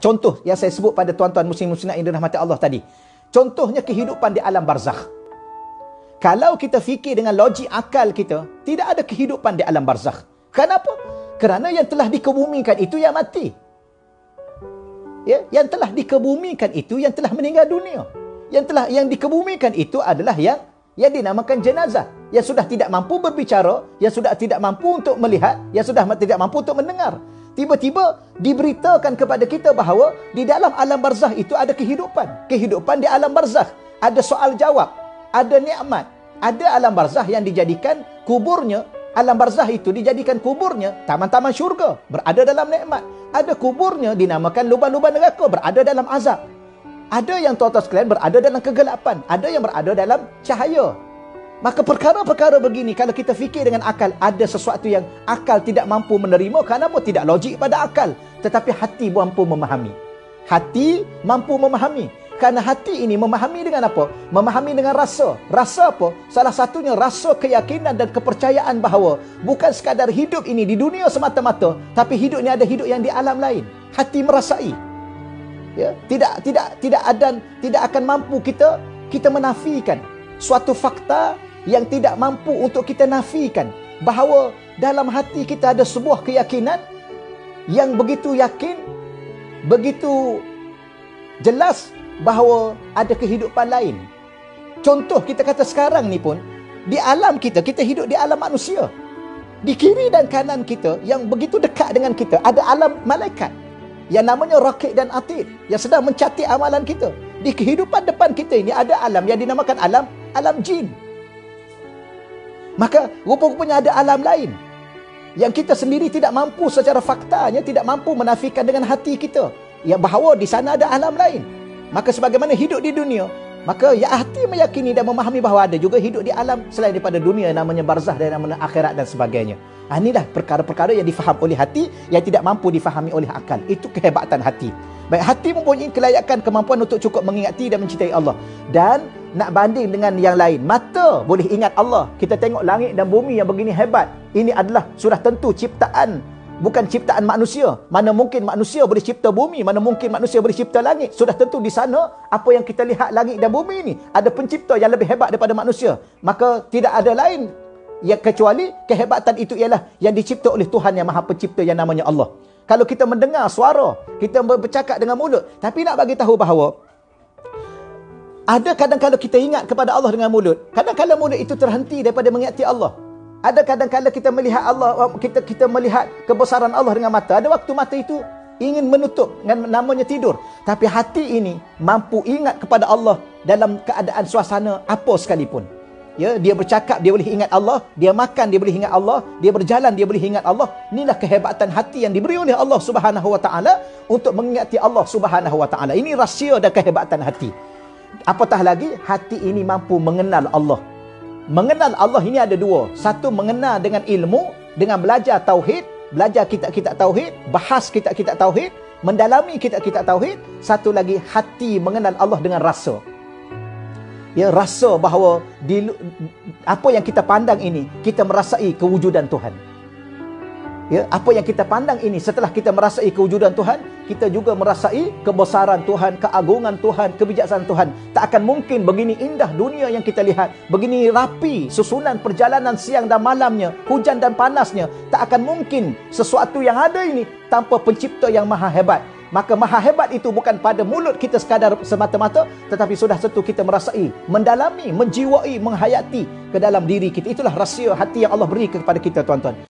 Contoh yang saya sebut pada tuan-tuan muslim-muslimat yang dirahmati Allah tadi. Contohnya kehidupan di alam barzakh. Kalau kita fikir dengan logik akal kita, tidak ada kehidupan di alam barzakh. Kenapa? Kerana yang telah dikebumikan itu yang mati. Ya, yang telah dikebumikan itu yang telah meninggal dunia. Yang dikebumikan itu adalah yang dinamakan jenazah, yang sudah tidak mampu berbicara, yang sudah tidak mampu untuk melihat, yang sudah tidak mampu untuk mendengar. Tiba-tiba diberitakan kepada kita bahawa di dalam alam barzakh itu ada kehidupan. Kehidupan di alam barzakh. Ada soal jawab, ada nikmat, ada alam barzakh yang dijadikan kuburnya. Alam barzakh itu dijadikan kuburnya taman-taman syurga, berada dalam nikmat. Ada kuburnya dinamakan lubang-lubang neraka, berada dalam azab. Ada yang tuan-tuan sekalian berada dalam kegelapan, ada yang berada dalam cahaya. Maka perkara-perkara begini kalau kita fikir dengan akal, ada sesuatu yang akal tidak mampu menerima. Kenapa? Tidak logik pada akal, tetapi hati mampu memahami. Hati mampu memahami. Kerana hati ini memahami dengan apa? Memahami dengan rasa. Rasa apa? Salah satunya rasa keyakinan dan kepercayaan bahawa bukan sekadar hidup ini di dunia semata-mata, tapi hidup ini ada hidup yang di alam lain. Hati merasai. Ya, tidak akan mampu kita menafikan suatu fakta yang tidak mampu untuk kita nafikan, bahawa dalam hati kita ada sebuah keyakinan yang begitu yakin, begitu jelas bahawa ada kehidupan lain. Contoh kita kata sekarang ni pun, di alam kita hidup di alam manusia. Di kiri dan kanan kita yang begitu dekat dengan kita ada alam malaikat yang namanya Raqib dan Atid yang sedang mencatat amalan kita. Di kehidupan depan kita ini ada alam yang dinamakan alam jin. Maka rupa-rupanya ada alam lain yang kita sendiri tidak mampu secara faktanya, tidak mampu menafikan dengan hati kita, ya, bahawa di sana ada alam lain. Maka sebagaimana hidup di dunia, maka ya hati meyakini dan memahami bahawa ada juga hidup di alam selain daripada dunia yang namanya barzakh dan namanya akhirat dan sebagainya. Inilah perkara-perkara yang difaham oleh hati yang tidak mampu difahami oleh akal. Itu kehebatan hati. Baik, hati mempunyai kelayakan, kemampuan untuk cukup mengingati dan mencintai Allah. Dan nak banding dengan yang lain, mata boleh ingat Allah. Kita tengok langit dan bumi yang begini hebat. Ini adalah sudah tentu ciptaan, bukan ciptaan manusia. Mana mungkin manusia boleh cipta bumi, mana mungkin manusia boleh cipta langit. Sudah tentu di sana apa yang kita lihat langit dan bumi ini ada pencipta yang lebih hebat daripada manusia. Maka tidak ada lain yang kecuali kehebatan itu ialah yang dicipta oleh Tuhan yang Maha Pencipta yang namanya Allah. Kalau kita mendengar suara, kita bercakap dengan mulut, tapi nak bagi tahu bahawa ada kadang-kadang kita ingat kepada Allah dengan mulut, kadang-kadang mulut itu terhenti daripada mengingati Allah. Ada kadang-kadang kita melihat Allah, kita melihat kebesaran Allah dengan mata. Ada waktu mata itu ingin menutup, dengan namanya tidur. Tapi hati ini mampu ingat kepada Allah dalam keadaan suasana apa sekalipun. Ya, dia bercakap, dia boleh ingat Allah. Dia makan, dia boleh ingat Allah. Dia berjalan, dia boleh ingat Allah. Inilah kehebatan hati yang diberi oleh Allah Subhanahu Wa Taala untuk mengingati Allah Subhanahu Wa Taala. Ini rahsia dan kehebatan hati. Apatah lagi, hati ini mampu mengenal Allah. Mengenal Allah ini ada dua. Satu, mengenal dengan ilmu, dengan belajar tauhid, belajar kitab-kitab tauhid, bahas kitab-kitab tauhid, mendalami kitab-kitab tauhid. Satu lagi, hati mengenal Allah dengan rasa. Ya, rasa bahawa apa yang kita pandang ini, kita merasai kewujudan Tuhan. Ya, apa yang kita pandang ini, setelah kita merasai kewujudan Tuhan, kita juga merasai kebesaran Tuhan, keagungan Tuhan, kebijaksanaan Tuhan. Tak akan mungkin begini indah dunia yang kita lihat, begini rapi susunan perjalanan siang dan malamnya, hujan dan panasnya. Tak akan mungkin sesuatu yang ada ini tanpa pencipta yang maha hebat. Maka maha hebat itu bukan pada mulut kita sekadar semata-mata, tetapi sudah tentu kita merasai, mendalami, menjiwai, menghayati ke dalam diri kita. Itulah rahsia hati yang Allah beri kepada kita, tuan-tuan.